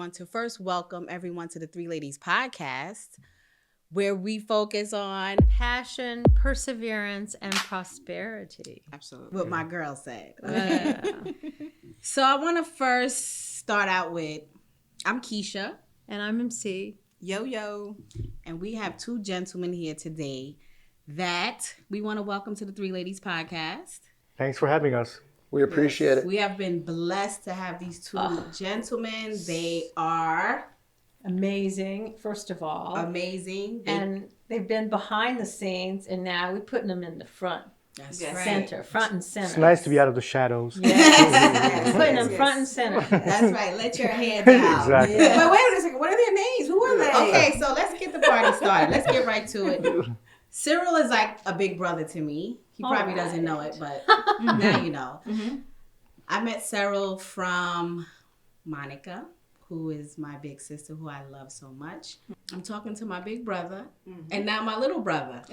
want to first welcome everyone to the Three Ladies podcast, where we focus on passion, perseverance, and prosperity. absolutely what my girl said. So I want to first start out with, I'm Keisha. And I'm MC. Yo. And we have two gentlemen here today that we want to welcome to the Three Ladies podcast. Thanks for having us. We appreciate it. We have been blessed to have these two gentlemen. They are Amazing, first of all. amazing. And they've been behind the scenes, and now we're putting them in the front. That's Yes. right. Center, front and center. It's nice to be out of the shadows. Yes. Putting them front and center. That's right. Let your hair down. Exactly. Yeah. But wait a second. What are their names? Who are they? Okay, so let's get the party started. Let's get right to it. Cyril is like a big brother to me. He probably doesn't know it, but now you know. Mm-hmm. I met Cyril from Monica, who is my big sister, who I love so much. I'm talking to my big brother, and now my little brother.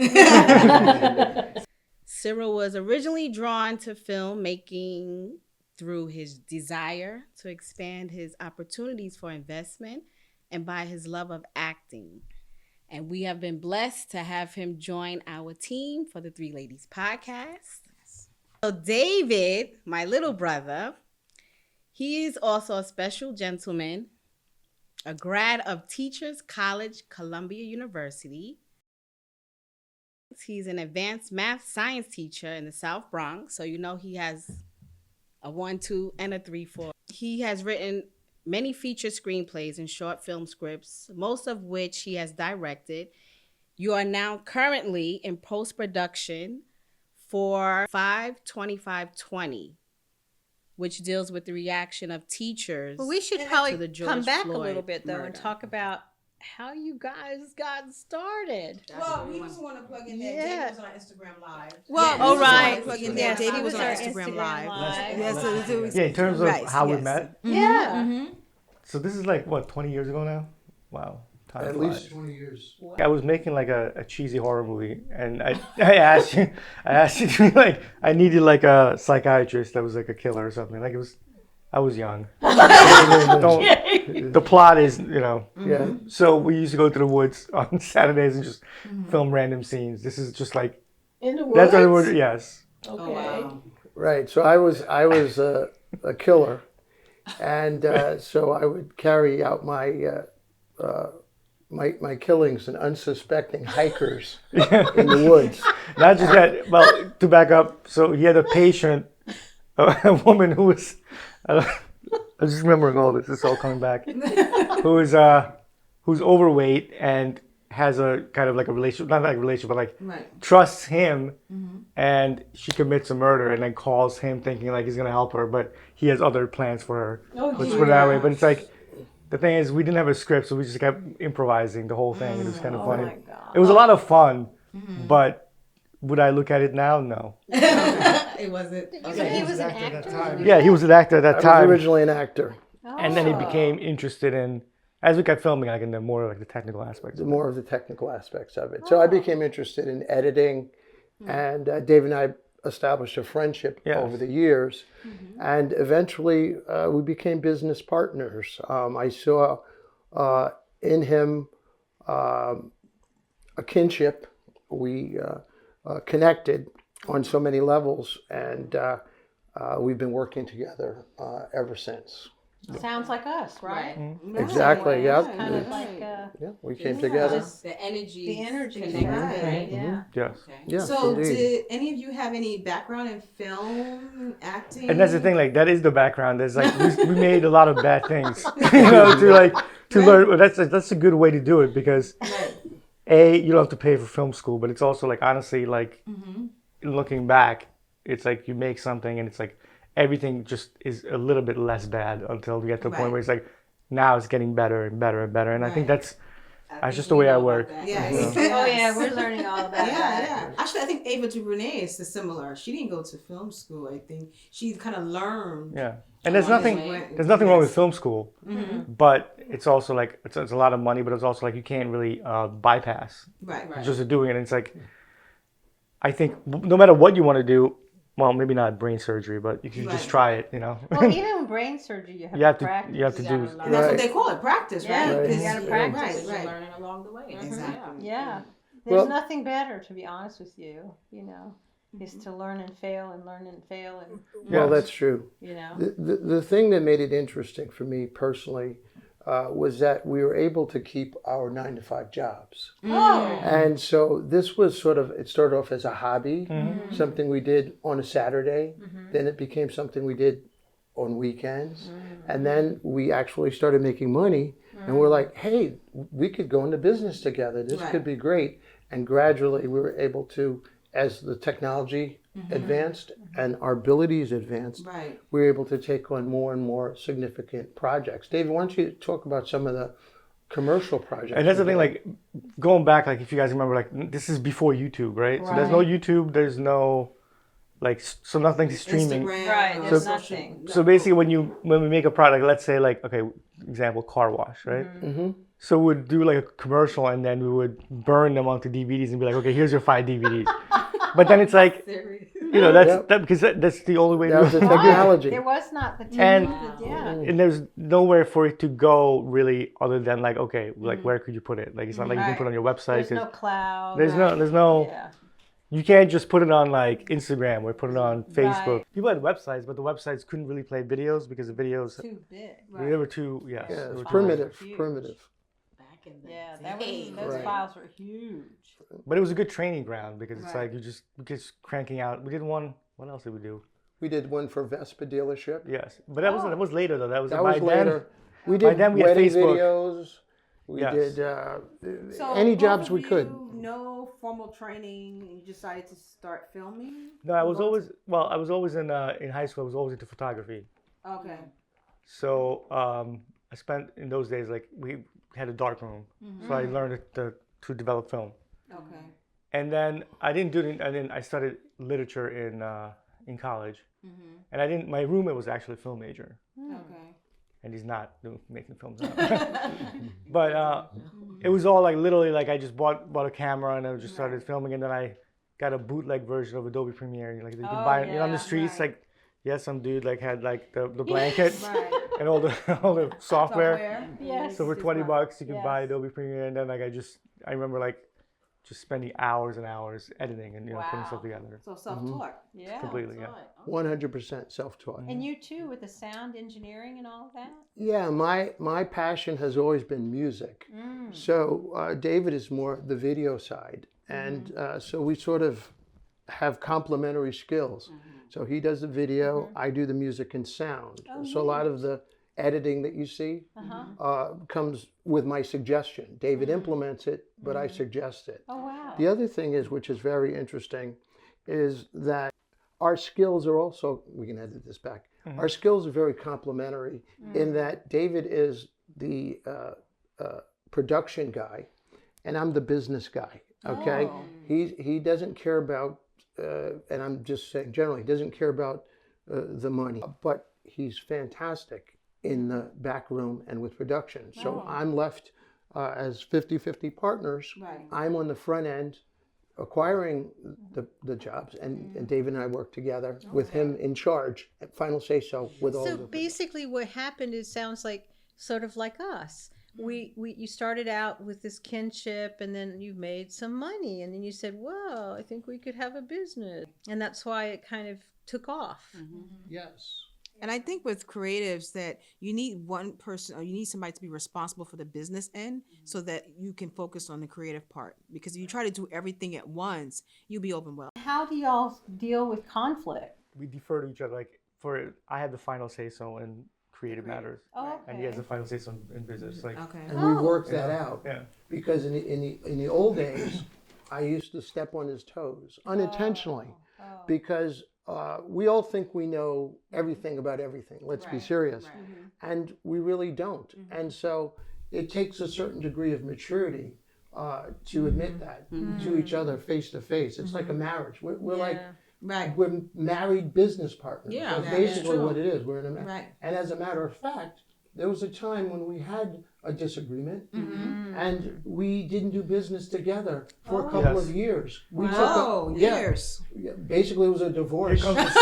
Cyril was originally drawn to filmmaking through his desire to expand his opportunities for investment and by his love of acting. And we have been blessed to have him join our team for the Three Ladies podcast. So David, my little brother, he is also a special gentleman, a grad of Teachers College, Columbia University. He's an advanced math science teacher in the South Bronx. So you know he has a 1, 2, and a 3, 4. He has written many feature screenplays and short film scripts, most of which he has directed. You are now currently in post-production for 5/25/20, which deals with the reaction of teachers. Well, we should to the probably George come back Floyd a little bit, though, and murder. talk about how you guys got started. Well, we just want to plug in that Yeah. David was on Instagram Live. Well, Yeah, oh, we just right. wanna plug in Yes, that David he was on our Instagram Live. Live. Yes, Yeah, in terms of Right, how we yes. met. Yeah. Mm-hmm. So this is like, what, 20 years ago now? Wow. Time At flies. least 20 years. I was making like a cheesy horror movie, and I asked you to be like, I needed like a psychiatrist that was like a killer or something. Like I was young. The plot is, Yeah. So we used to go to the woods on Saturdays and just film random scenes. This is just like, In the that's what it woods? was, yes. Okay. Oh, wow. Right. So I was a killer, and so I would carry out my my killings and unsuspecting hikers in the woods. Not just that, well, to back up, so he had a patient, a woman who was, I'm just remembering all this, it's all coming back, who's overweight and has a kind of like a relationship, not like a relationship, but like Right. trusts him, and she commits a murder and then calls him thinking like he's going to help her, but he has other plans for her. Oh, Let's put it that way. But it's like, the thing is, we didn't have a script, so we just kept improvising the whole thing. It was kind of funny. my God. It was a lot of fun, but would I look at it now? No. It wasn't. He was an actor? Yeah, he was an actor at that I was time, originally an actor. and then he became interested in, as we kept filming, like in the more like the technical aspects. The more of the technical aspects of it. So I became interested in editing, and Dave and I established a friendship Yes. over the years, and eventually we became business partners. I saw in him a kinship. We connected on so many levels, and we've been working together ever since. Sounds like us, right? Exactly. Yeah. Kind of like Yeah. We came together. The energy. the energy. connected. Right. Yeah. Yes. Okay. Yeah. So, indeed. did any of you have any background in film, acting? And that's the thing, like that is the background. There's like we made a lot of bad things, to learn. Well, that's a good way to do it because you don't have to pay for film school, but it's also like honestly, like looking back, it's like you make something and it's like everything just is a little bit less bad until we get to a point Right. where it's like now it's getting better and better and better. And I think Right. that's just the way I work. Yes. Oh, yeah, we're learning all about that. Yeah. Actually, I think Ava DuVernay is similar. She didn't go to film school. I think she kind of learned. Yeah. And there's along the nothing way. wrong with Yes. film school, but it's also like it's a lot of money, but it's also like you can't really bypass Right. just doing it. And it's like I think no matter what you want to do, well, maybe not brain surgery, but you can just Right. try it, you know. Well, even with brain surgery, you have You have to to- practice. you have to do- And that's Right. what they call it, practice, Yeah, right? you 'Cause- gotta yeah, practice. Right, Because you're right. learning along the way. Exactly. Yeah. Well- There's nothing better, to be honest with you, you know, is to learn and fail and learn and fail and, Well, Yes. that's true. you know. The thing that made it interesting for me personally was that we were able to keep our 9-to-5 jobs. Oh. And so this was sort of, it started off as a hobby, something we did on a Saturday. Then it became something we did on weekends. And then we actually started making money. And we're like, hey, we could go into business together. This Right. could be great. And gradually we were able to, as the technology advanced and our abilities advanced, Right. we were able to take on more and more significant projects. David, why don't you talk about some of the commercial projects? And that's the we thing, did? like going back, like if you guys remember, like this is before YouTube, right? So there's no YouTube, there's no like so nothing streaming. Instagram. Right, or there's social- nothing. So basically, when we make a product, let's say like okay, example car wash, right? So we'd do like a commercial, and then we would burn them onto DVDs and be like, okay, here's your 5 DVDs. But then it's like, you know, that's Yep. that because that's the only way That to was the do it. technology. There was not the And- yeah. And there's nowhere for it to go really, other than like okay, like where could you put it? Like it's not like you can put it on your website. There's no 'cause cloud. there's no. Yeah. You can't just put it on like Instagram or put it on Facebook. Right. People had websites, but the websites couldn't really play videos because the videos Too big. they were too Yeah, they it's were too- primitive, Huge. primitive. Back in the Yeah, day. those Right. files were huge. But it was a good training ground because it's Right. like you just cranking out. We did one. What else did we do? We did one for Vespa dealership. Yes, but that was later though. That was That by was then- later. We by did then we had wedding Facebook. videos. We Yes. did So any both jobs of we could. you, no formal training, and you decided to start filming. No, I was always in high school. I was always into photography. Okay. So I spent in those days like we had a dark room, so I learned to develop film. Okay. And then I didn't do it. And then I studied literature in college. And I didn't. My roommate was actually a film major, Okay. and he's not making films now. But it was all like literally like I just bought a camera and I just started filming, and then I got a bootleg version of Adobe Premiere. Like you can buy it you know, on the streets. right. Like some dude like had like the blanket Right. and all the software. Yes. So for $20 you can Yes. buy Adobe Premiere, and then like I remember like just spending hours and hours editing and putting stuff together. So self-taught. Yeah. Completely, yeah. 100% self-taught. And you too, with the sound engineering and all of that? Yeah, my passion has always been music. So David is more the video side, and so we sort of have complementary skills. So he does the video, I do the music and sound. So a lot of the editing that you see comes with my suggestion. David implements it, but I suggest it. Oh, wow. The other thing is, which is very interesting, is that our skills are also, we can edit this back, our skills are very complementary in that David is the production guy and I'm the business guy, okay? He doesn't care about, and I'm just saying generally, he doesn't care about the money, but he's fantastic in the back room and with production. So I'm left as 50-50 partners. Right. I'm on the front end acquiring the jobs, and David and I work together with him in charge, final say so with all So of it. basically what happened is sounds like sort of like us. You started out with this kinship, and then you made some money, and then you said, well, I think we could have a business. And that's why it kind of took off. Yes. And I think with creatives that you need one person or you need somebody to be responsible for the business end so that you can focus on the creative part. Because if you try to do everything at once, you'll be overwhelmed. How do y'all deal with conflict? We defer to each other. Like I had the final say so in creative matters, Oh, and he has the final say so in business. Like Okay. And we worked that out yeah. because in the old days, I used to step on his toes unintentionally because we all think we know everything about everything. Let's be serious. And we really don't. And so it takes a certain degree of maturity to admit that to each other face to face. It's like a marriage. We're like, Right. we're married business partners. Yeah, That's that is basically true. what it is. We're in a Right. And as a matter of fact, there was a time when we had a disagreement, Mm-hmm. and we didn't do business together for a couple Yes. of years. We Oh, yeah, years. basically it was a Here divorce. comes this,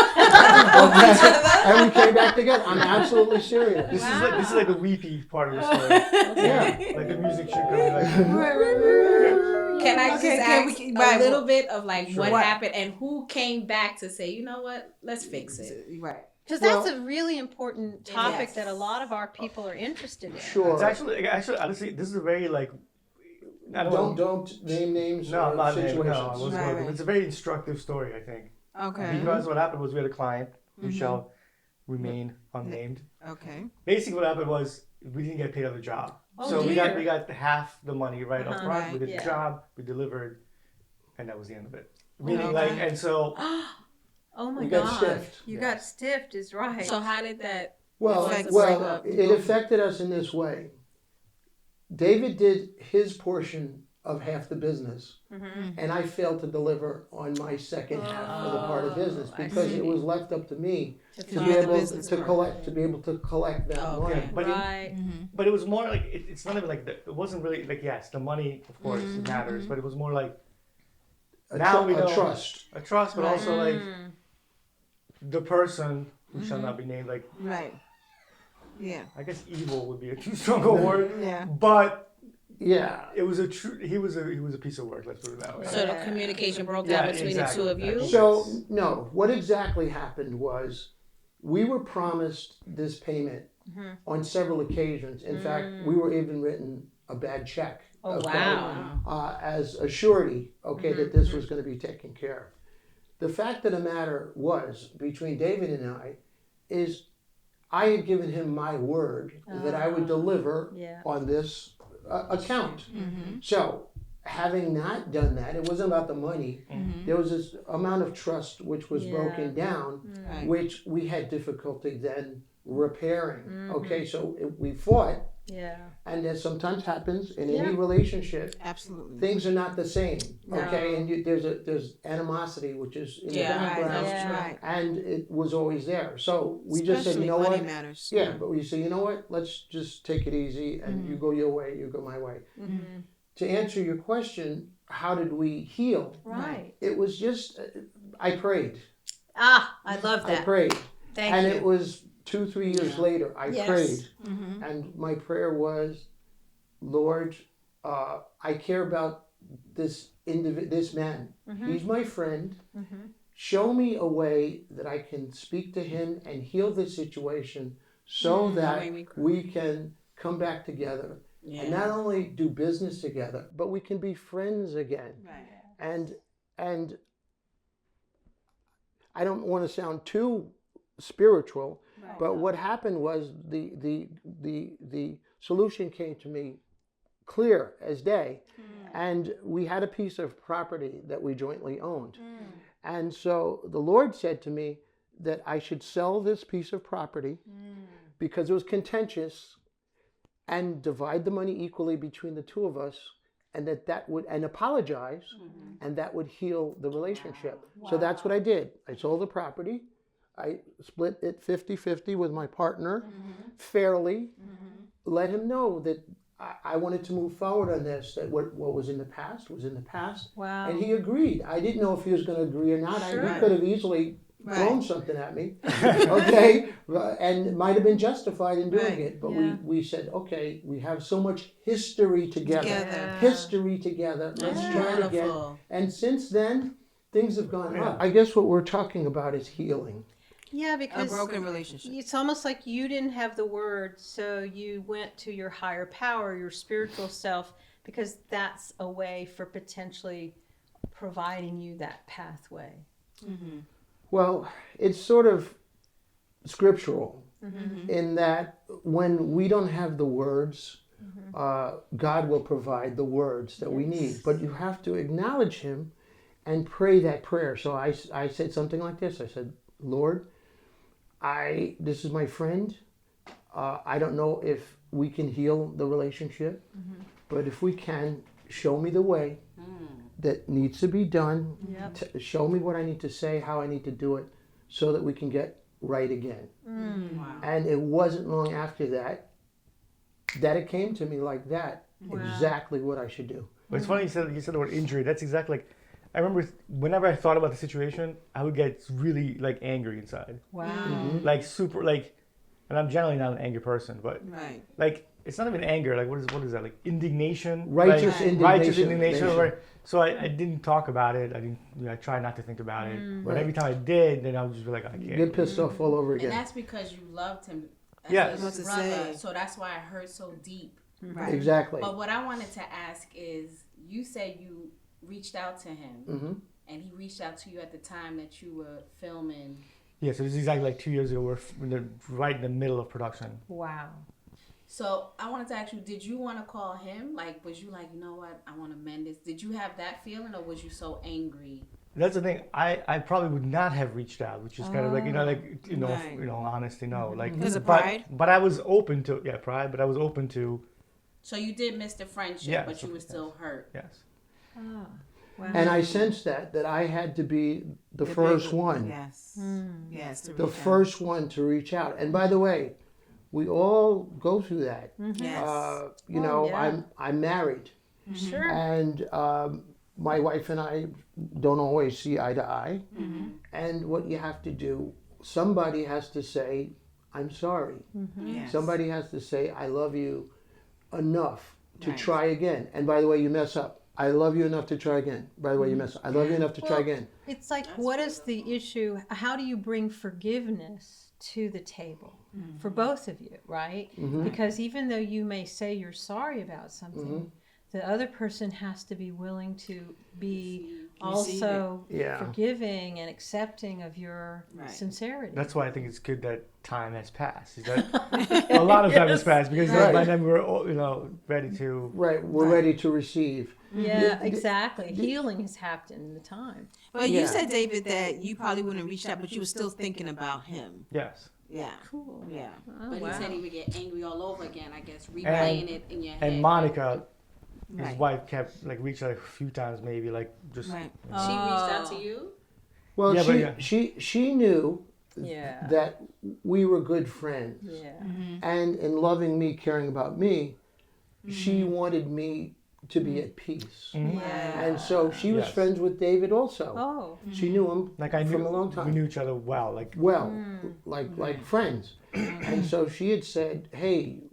And we came back together. I'm absolutely serious. this is like the weepy part of the story. Yeah. Like the music should come in like. Can I just ask right, a little bit of like Sure. what happened and who came back to say, you know what, let's fix it? Right. Because Well- that's a really important topic Yes. that a lot of our people are interested in. Sure. It's actually, honestly, this is a very like. I don't. Don't name names No, or I'm not naming. situations. No, I wasn't Right, going to. right. It's a very instructive story, I think. Okay. Because what happened was we had a client who shall remain unnamed. Okay. Basically, what happened was we didn't get paid on the job, Oh, so dear. we got half the money right up front. Right. We did Yeah. the job, we delivered, and that was the end of it. Meaning, Okay. like, and so Oh my We got God. stiffed. You got stiffed is right. So how did that? Well, Affects well, it affected us in this way. David did his portion of half the business, and I failed to deliver on my second half of the part of business I because see. it was left up to me to find be the able business to part. collect that Oh, money. okay. but right. but it was more like it's not even like it wasn't really like yes, the money of course it matters, but it was more like now we a know trust. a trust, but also like Mm. the person who shall not be named. Like Right. Yeah. I guess evil would be a too strong a word, Yeah. but Yeah. it was a true. He was a piece of work. Let's put it that way. So the communication broke Yeah, down between exactly. the two of you. So no, what exactly happened was we were promised this payment on several occasions. In fact, we were even written a bad check. Oh, okay, wow. as a surety, okay, that this was going to be taken care of. The fact of the matter was, between David and I, is I had given him my word that I would deliver Yeah. on this account. So, having not done that, it wasn't about the money. There was this amount of trust which was Yeah. broken down, Right. which we had difficulty then repairing. Okay, so we fought, Yeah. and that sometimes happens in any Yeah. relationship. Absolutely. Things are not the same, okay, No. and there's animosity which is in Yeah, the Right. background, That's Yeah. right. and it was always there. So we just said, Especially you know money what? matters. Yeah, but we say, you know what? Let's just take it easy, and you go your way, you go my way. To answer your question, how did we heal? Right. It was just I prayed. Ah, I love I that. prayed, Thank and you. it was 2-3 years later. I Yes. prayed. Mm-hmm. And my prayer was, Lord, I care about this this man. He's my friend. Show me a way that I can speak to him and heal this situation so that made me cry. we can come back together and not only do business together, but we can be friends again. Right. And I don't want to sound too spiritual, but what happened was the solution came to me clear as day, and we had a piece of property that we jointly owned, and so the Lord said to me that I should sell this piece of property because it was contentious, and divide the money equally between the two of us, and that would and apologize, and that would heal the relationship. So that's what I did. I sold the property. I split it 50-50 with my partner fairly, let him know that I wanted to move forward on this, that what was in the past was in the past. Wow. And he agreed. I didn't know if he was going to agree or not. He could have easily thrown something at me, okay? And it might have been justified in doing Right. it. But Yeah. we said, okay, we have so much history together. Together. History together. Let's try it again. Beautiful. And since then, things have gone up. I guess what we're talking about is healing. Yeah, A because broken relationship. it's almost like you didn't have the word, so you went to your higher power, your spiritual self, because that's a way for potentially providing you that pathway. Well, it's sort of scriptural in that when we don't have the words, God will provide the words that we need. But you have to acknowledge Him and pray that prayer. So I said something like this. I said, Lord, this is my friend. I don't know if we can heal the relationship, but if we can, show me the way that needs to be done. Yep. Show me what I need to say, how I need to do it, so that we can get right again. And it wasn't long after that that it came to me like that, exactly what I should do. But it's funny you said the word injury. That's exactly like, I remember whenever I thought about the situation, I would get really like angry inside. Wow. Like super like, and I'm generally not an angry person, but Right. like it's not even anger. Like what is that? Like indignation. Righteous Like, indignation. Righteous indignation. So I didn't talk about it. I didn't. I tried not to think about it. But every time I did, then I would just be like, I can't. Get pissed off all over And again. that's because you loved him as Yes. his I was about to brother. say. So that's why it hurt so deep. Right. Exactly. But what I wanted to ask is, you said you reached out to him, and he reached out to you at the time that you were filming. Yeah. So this is exactly like 2 years ago. We're right in the middle of production. Wow. So I wanted to ask you, did you want to call him? Like, was you like, you know what, I want to mend this? Did you have that feeling, or was you so angry? That's the thing. I probably would not have reached out, which is kind of like Right. honesty. No, like Because of but- pride? But I was open to pride. But I was open to So you did miss the friendship, Yes, but you were still hurt. yes. Oh. Wow. And I sensed that I had to be the The first big- one. Yes. Yes. to The reach out. first one to reach out. And by the way, we all go through that. Yes. You know, yeah. I'm married, Sure. and my wife and I don't always see eye to eye. And what you have to do, somebody has to say, "I'm sorry." Yes. Somebody has to say, "I love you enough to Right. try again." And by the way, you mess up. I love you enough to try again. By the way, you mess up. I love you enough to try Well, again. It's like, what is the issue? How do you bring forgiveness to the table for both of you, right? Because even though you may say you're sorry about something, the other person has to be willing to be also Yeah. forgiving and accepting of your Right. sincerity. That's why I think it's good that time has passed. Is that a lot of time has passed because Right. by then we're all, ready to. Right, we're ready to receive. Yeah, exactly. Healing has happened in the time. But Yeah. you said, David, that you probably wouldn't reach out, but you were still thinking about him. Yes. Yeah. Cool. Yeah. Oh, But wow. he said he would get angry all over again, I guess, replaying it in your head. And Monica, his Right. wife, kept like reaching out a few times, maybe like just. Right. She reached out to you? Well, Yeah, but she knew Yeah. that we were good friends. Yeah. And in loving me, caring about me, she wanted me to be at peace. Yeah. And so she was Yes. friends with David also. Oh. She knew him Like I knew from a long time. we knew each other well. Like well, like friends. And so she had said, "Hey,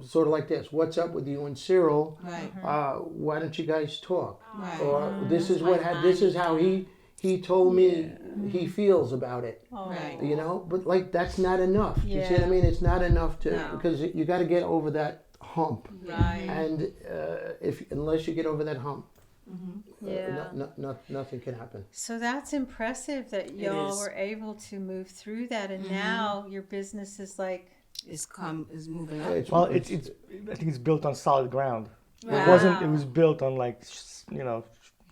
sort of like this, what's up with you and Cyril? Right. Why don't you guys talk? Right. Or this is this is how he told me he feels about it." Right. You know, but like that's not enough. You see what I Yeah. mean? It's not enough to No. because you got to get over that hump. Right. And unless you get over that hump, Yeah. nothing can happen. So that's impressive that y'all is. were able to move through that, and now your business is like, Is moving up. well, it's I think it's built on solid ground. Wow. It wasn't. It was built on like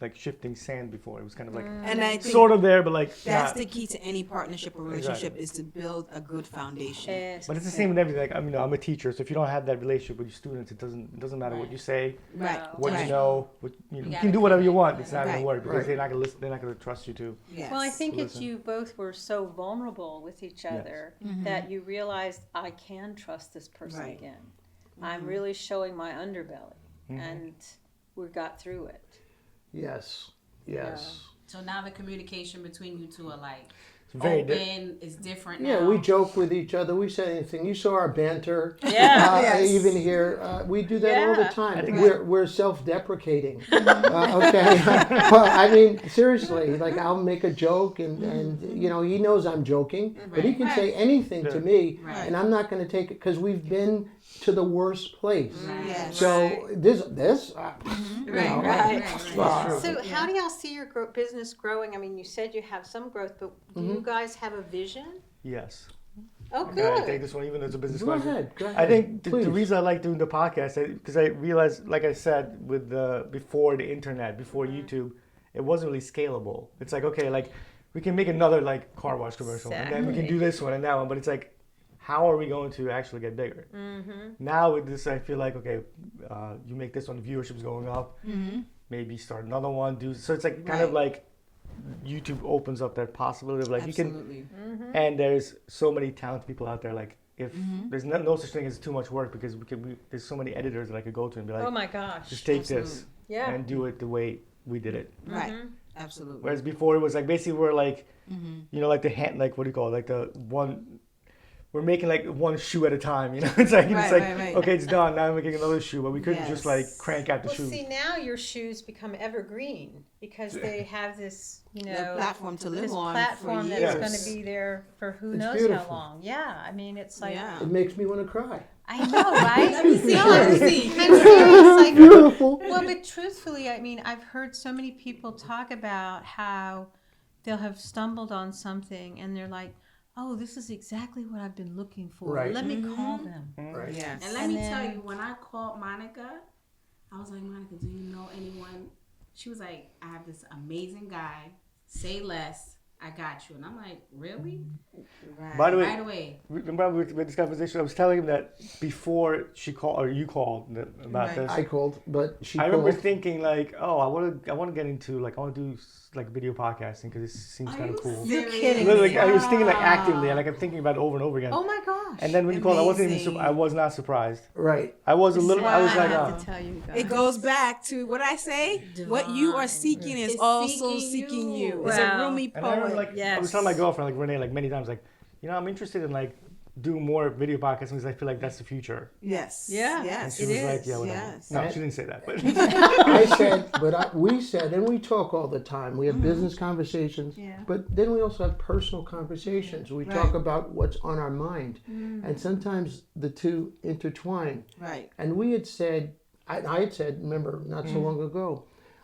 like shifting sand before. It was kind of like And I think sort of there, but like that's not. the key to any partnership or relationship is to build a good foundation. But it's the same with everything. Like I'm a teacher, so if you don't have that relationship with your students, it doesn't matter what you say, Right. what right. you know. You gotta can do whatever you want. It's not Right. gonna work because Right. they're not gonna listen. They're not gonna trust you to. Yes. Well, I think it's Listen. you both were so vulnerable with each other that you realized I can trust this person Right. again. I'm really showing my underbelly, and we got through it. Yes. Yes. So now the communication between you two are like It's very open, is different now. Yeah, we joke with each other. We say anything. You saw our banter. Yeah. Yes. Even here, we do that all the Yeah. time. We're self-deprecating. Okay. Well, I mean, seriously, like I'll make a joke, and he knows I'm joking, but he can say anything to me, Right. and I'm not going to take it because we've been to the worst place. Yes. So this, you know, Right. So, how do y'all see your business growing? I mean, you said you have some growth, but do you guys have a vision? Yes. Oh, Okay, I take good. this one even as a business Go question. ahead. Go ahead. I think the Please. reason I like doing the podcast because I realized, like I said, with before the internet, before YouTube, it wasn't really scalable. It's like okay, like we can make another like car wash commercial, and then we can do this one and that one, but it's like, how are we going to actually get bigger? Now with this, I feel like okay, you make this one, viewership's going up, maybe start another one, so it's like kind of like YouTube opens up that possibility of like you can. Absolutely. And there's so many talented people out there. Like if there's no such thing as too much work because there's so many editors that I could go to and be like, Oh my gosh. just take Absolutely. this Yeah. and do it the way we did it. Right. Absolutely. Whereas before it was like basically we're like, you know, like the hand, like what do you call it? Like the one, we're making like one shoe at a time. You know, it's like Right. okay, it's done. Now I'm making another shoe, but we couldn't just like Yes. crank out the Well, shoes. see, now your shoes become evergreen because they have this, you The know, platform to live this on platform for that's years. going to be there for who It's knows beautiful. how long. Yeah, I mean, it's like, Yeah. It makes me want to cry. I know, right? Let me see. No, Let me I'm see. serious. Like, Beautiful. well, but truthfully, I mean, I've heard so many people talk about how they'll have stumbled on something and they're like, oh, this is exactly what I've been looking for. Right. Let me call them. Right. Yes. And let And me then- tell you, when I called Monica, I was like, Monica, do you know anyone? She was like, I have this amazing guy. Say less. I got you. And I'm like, really? By the way, Right away. remember with this conversation, I was telling him that before she called or you called about Right. this. I called, but she I called. remember thinking like, oh, I want to get into like I want to do like video podcasting because it seems kind of cool. You're kidding Literally, me. I was thinking like actively, and like I'm thinking about it over and over again. Oh my gosh. And then when you called, I wasn't even. Amazing. I was not surprised. Right. I was a little. I was I like, have oh. to tell you guys. It goes back to what I say. What you are seeking is It's also seeking seeking you. you. It's Wow. a Rumi And I remember poet. like I was telling my girlfriend like Renee like many times like, you know, I'm interested in like doing more video podcasts because I feel like that's the future. Yes. Yeah. And Yes. she It was is. like, yeah, whatever. Yes. No, she didn't say that, but I said, but we said, and we talk all the time. We have business conversations, but then we also have personal conversations. We talk Right. about what's on our mind, and sometimes the two intertwine. Right. And we had said, I had said, remember, not so long ago,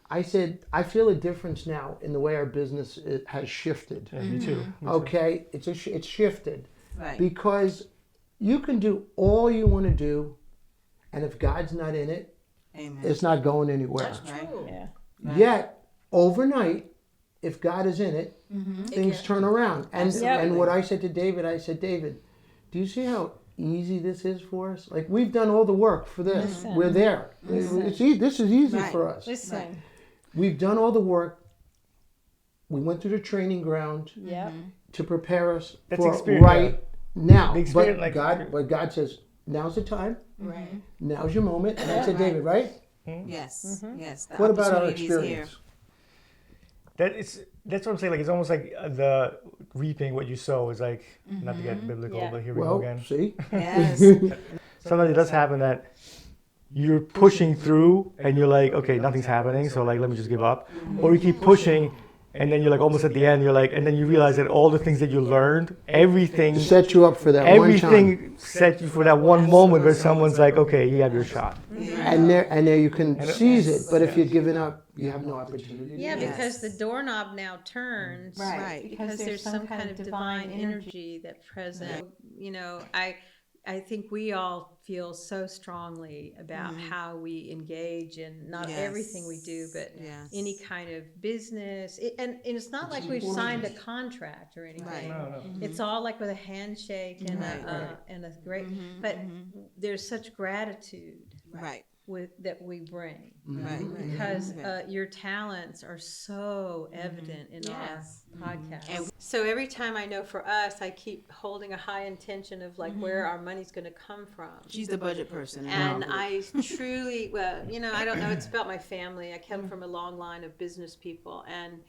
I said, I feel a difference now in the way our business has shifted. yeah, me too. Okay, it's shifted Right. because you can do all you want to do, and if God's not in it, Amen. it's not going anywhere. Right. Yeah. Yet overnight, if God is in it, things turn around. And Absolutely. and what I said to David, I said, David, do you see how easy this is for us? Like we've done all the work for this. Listen. We're there. It's this is easy Right. for us. Listen. We've done all the work. We went through the training ground Yep. to prepare us That's for experience, right now. The experience, But like- God says, now's the time. Right. Now's your moment. And I said, David, right? Yes. Yes. The What about our opportunity is here. experience? That's what I'm saying. Like it's almost like the reaping what you sow is like not to get biblical, Yeah. but here we Well, go again. see? Yes. Sometimes it does happen that you're pushing through and you're like, okay, nothing's happening, so like let me just give up. Or you keep pushing and then you're like almost at the end, you're like, and then you realize that all the things that you learned, everything Set you up for that one time. everything set you for that one moment where someone's like, okay, you have your shot. And there you can seize it. But if you're giving up, you have no opportunity. Yeah, Yes. because the doorknob now turns. Right. Because there's some kind of divine energy that's present. You know, I think we all feel so strongly about how we engage in not Yes. everything we do, but Yes. any kind of business. And it's not like we've signed a contract or anything. Right. It's all like with a handshake and a great. But there's such gratitude Right. that we bring Right. because your talents are so evident in Yes. our podcast. So every time I know for us, I keep holding a high intention of like where our money's going to come from. She's the budget person. And I truly, well, you know, I don't know. It's about my family. I come from a long line of business people. And,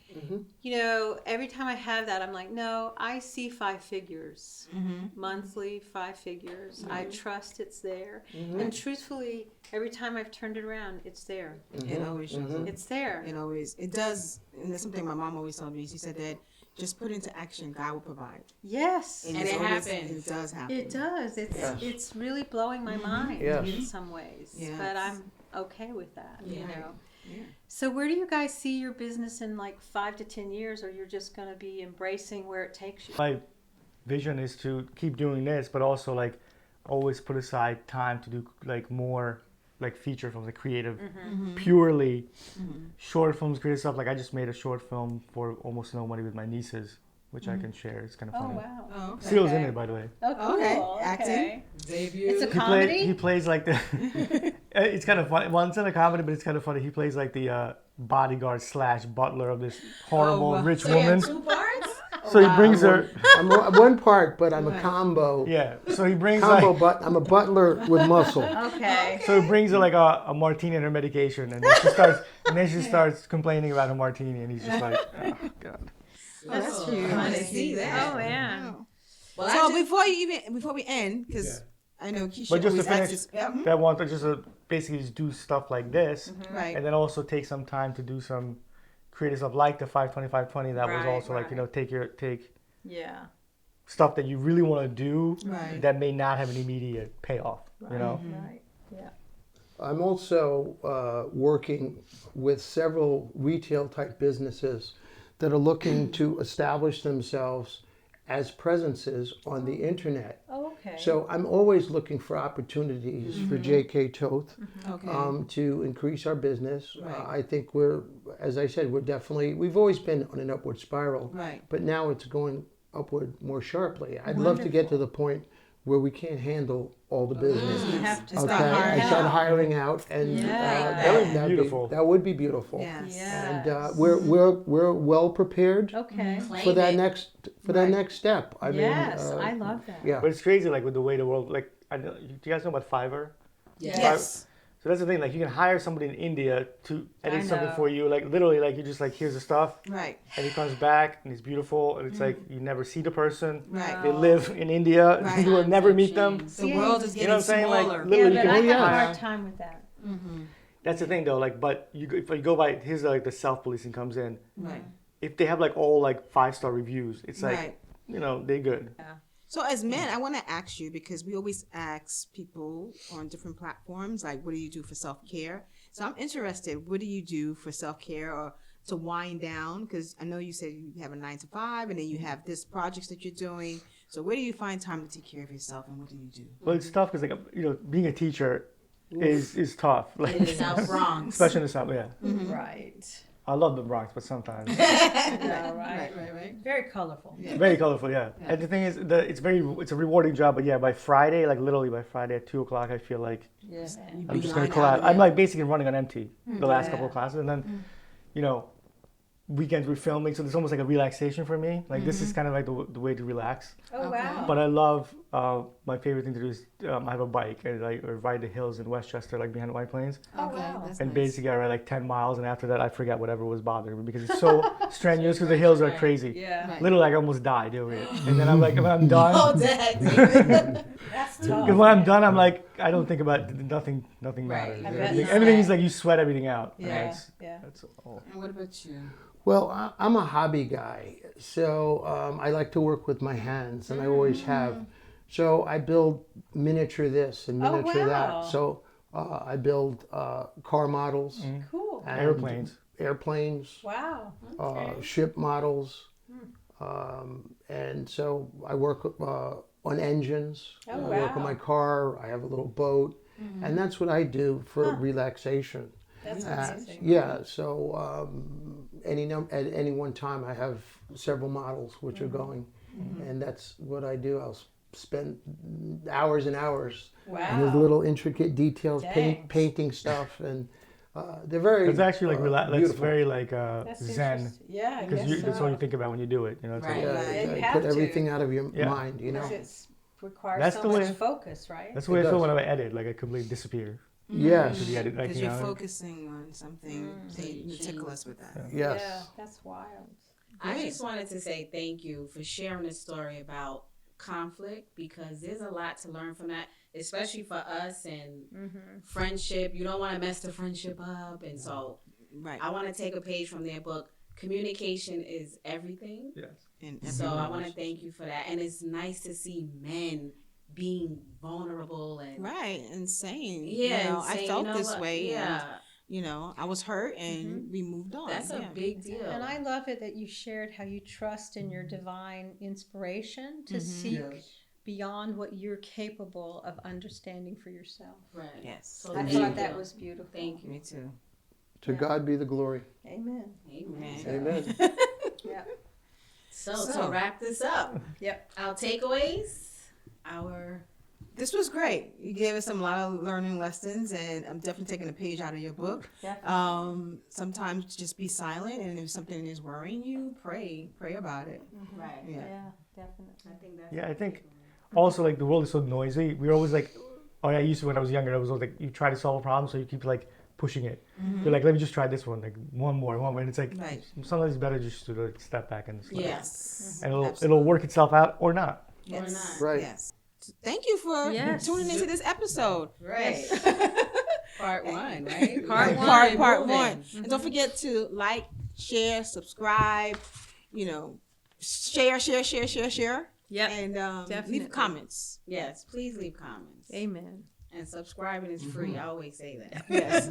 you know, every time I have that, I'm like, no, I see 5 figures, monthly 5 figures. I trust it's there. And truthfully, every time I've turned it around, it's there. It always shows up. It's there. It does. And that's something my mom always told me. She said that just put into action, God will provide. Yes. And it's it always- happens. It does happen. It does. It's really blowing my mind Yes. in some ways. Yes. But I'm okay with that, you Yeah. know. Yeah. So where do you guys see your business in like 5 to 10 years, or you're just going to be embracing where it takes you? My vision is to keep doing this, but also like always put aside time to do like more like feature films, like creative, purely short films, creative stuff. Like I just made a short film for almost no money with my nieces, which I can share. It's kind of Oh funny. wow. Oh, okay. Cyril's in it, by the way. Oh cool. Okay. Acting. Debut. It's a He comedy. plays like the. It's kind of funny. Well, it's not a comedy, but it's kind of funny. He plays like the bodyguard / butler of this horrible rich So you have woman. 2 parts? So he brings her. I'm one part, but I'm a combo. Yeah. So he brings Combo, like. but I'm a butler with muscle. Okay. So he brings her like a martini and her medication, and then she starts complaining about her martini, and he's just like, oh god. That's cute. I want to see that. Oh yeah. Well, So I just, before we end, because I know Keisha But just to always finish, asks this, that one to just basically just do stuff like this, right. and then also take some time to do some creative stuff like the 52520. That was Right, also like take Yeah. stuff that you really want to do Right. that may not have an immediate payoff. You know. Right. Yeah. I'm also working with several retail type businesses that are looking to establish themselves as presences on the internet. Oh, okay. So I'm always looking for opportunities for JK Toth Okay. to increase our business. Right. I think as I said, we've always been on an upward spiral, Right. but now it's going upward more sharply. I'd love to get to the point where we can't handle all the business. You have to Okay, start hiring I start out. hiring out, and Yeah. That would be beautiful. That would be beautiful. Yes. Yes. And we're well prepared Okay. for that Claim it. that next step. I Yes, mean, I love that. yeah. But it's crazy, like with the way the world, like, do you guys know about Fiverr? Yes. So that's the thing, like you can hire somebody in India to edit I something know. for you, like literally, like you just like here's the stuff, Right. and he comes back and he's beautiful, and it's like you never see the person. Right. They live in India. Right. You will never meet them. The world is You getting know what I'm saying? Like smaller. literally, Yeah, you but can I have a hire. hard time with that. That's the thing though, like, but if you go by here's like the self-policing comes in. Right. If they have like all like 5-star reviews, it's like Right. they're good. So as men, I want to ask you, because we always ask people on different platforms, like, what do you do for self-care? So I'm interested, what do you do for self-care or to wind down? Because I know you said you have a 9 to 5 and then you have this projects that you're doing. So where do you find time to take care of yourself and what do you do? Well, it's tough because like being a teacher is tough. Like, in the South Bronx. especially in the South. Yeah, Right. I love the Bronx, but sometimes Yeah, right. Very colorful. very colorful. Yeah. And the thing is, it's a rewarding job. But yeah, by Friday, like literally by Friday at 2:00, I feel like Yeah. I'm just gonna collapse. I'm like basically running on empty the last couple of classes, and then weekends we're filming, so there's almost like a relaxation for me. Like this is kind of like the way to relax. Oh wow. But I love my favorite thing to do is I have a bike and I ride the hills in Westchester, like behind White Plains. Oh wow. That's And nice. basically, I ride like 10 miles, and after that, I forget whatever was bothering me because it's so strenuous. Because the hills are crazy. Yeah. Right. Literally, like, I almost died doing it. And then I'm like, when I'm done, Oh, Dad. That's because tough. when I'm done, I'm like, I don't think about nothing. Nothing matters. I bet Everything, not. everything is like you sweat everything out. And Yeah. that's- Yeah. that's all. And what about you? Well, I'm a hobby guy, so I like to work with my hands, and I always have. So I build miniature this and Oh, miniature wow. that. So I build car models, Cool. and airplanes, Wow. ship models, and so I work on engines. Oh, I work on wow. my car. I have a little boat, and that's what I do for relaxation. That's amazing. Yeah, so at any one time I have several models which are going, and that's what I do. I'll spend hours and hours on these Wow. little intricate details, Dang. painting stuff, and they're very. It's actually like that's beautiful. very like That's zen. interesting. Yeah, I Because guess that's so. all you think about when you do it. You know, it's Right. like, Yeah, you you have put to. everything out of your Yeah. mind, you know. Because it requires That's so the much way- focus, right? that's the way It I feel does. when I edit. Like I completely disappear. Yes, To the edit, like, Because you you're know, focusing on something, so you're meticulous with that. yes. Yeah, that's wild. I just wanted to say thank you for sharing this story about conflict because there's a lot to learn from that, especially for us and friendship. You don't want to mess the friendship up. And so Right. I want to take a page from their book. Communication is everything. Yes. And So I want to thank you for that. And it's nice to see men being vulnerable and right, insane. yeah, I and saying, felt you know this what? way. Yeah, And, I was hurt, and we moved on. that's a Yeah. big deal. And I love it that you shared how you trust in your divine inspiration to seek beyond what you're capable of understanding for yourself. Right. Yes. So I thank thought you. that was beautiful. Thank you. Me too. To God be the glory. Amen. Amen. Amen. Yeah. So to wrap this up, Yep. our takeaways, our this was great. You gave us a lot of learning lessons, and I'm definitely taking a page out of your book. Sometimes just be silent, and if something is worrying you, pray about it. Right. Yeah. Definitely. I think that's. Yeah, I think also like the world is so noisy. We're always like, oh yeah, I used to when I was younger. I was always like, you try to solve a problem, so you keep like pushing it. You're like, let me just try this one, like one more, and it's like Right. sometimes it's better just to like step back and slow down. Yes. And it'll work itself out or not. Or not. Right. Yes. Thank you for Yes. tuning into this episode. Right. Part 1, right? Part one. Part Moving. 1. And don't forget to like, share, subscribe, share. Yep. And Definitely. leave comments. Yes. Please leave comments. Amen. And subscribing is free. I always say that. Yes.